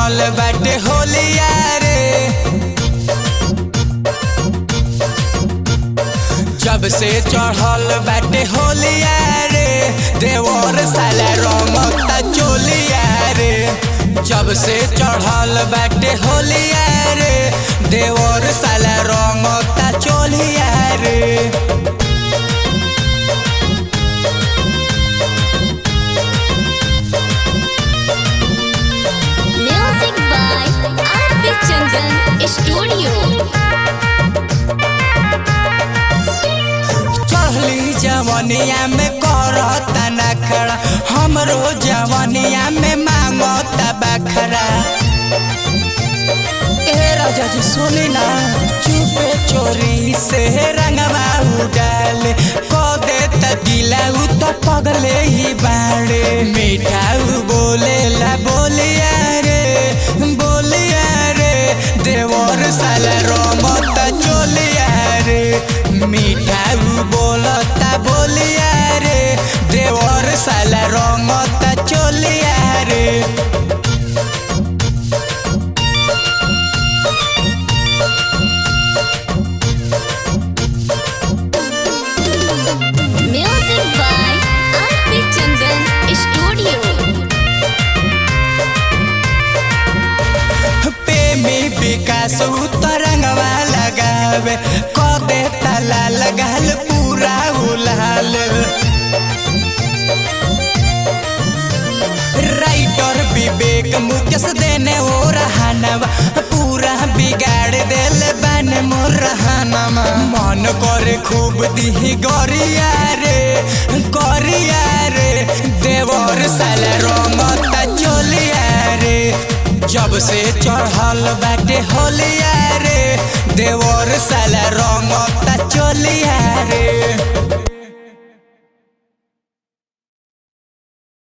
चढ़ल बाटे होलिया रे, जब से चढ़ल बाटे होलिया रे, देवर साला रंगता चोलिया रे। जब से चढ़ल बाटे होलिया रे, देवर साला रंगता चोलिया रे। Music by R.P. Chandan Studio। चढ़ली जवनिया में करता नखरा, हमरो जवनिया में मांगता बखरा। ए राजा जी सुनी ना, चुपे चोरी से रंगवा उडाले, को देता दिला उ तो पगले ही बाड़े। मीठा बोले ला बोलिया रे, बोलिया रे, देवर साला रंगता चोलिया रे। मीठा बोलता बोलिया रे, देवर साला रंगता चोलिया रे। Music by R.P. Chandan Studio। प्रेमी विकास उतरंगवा लगावे, कदे तला लगाल पूरा उलाल। राइटर विवेक मुकेश देने ओ रहनवा, पूरा बिगाड़ देल बन मोर रहनवा। मन करे खूब दिही गरिया रे, गरिया रे, देवर साला रंगता चोलिया रे। जब से चढ़ल बाटे होलिया रे, देवर साला रंगता चोलिया रे।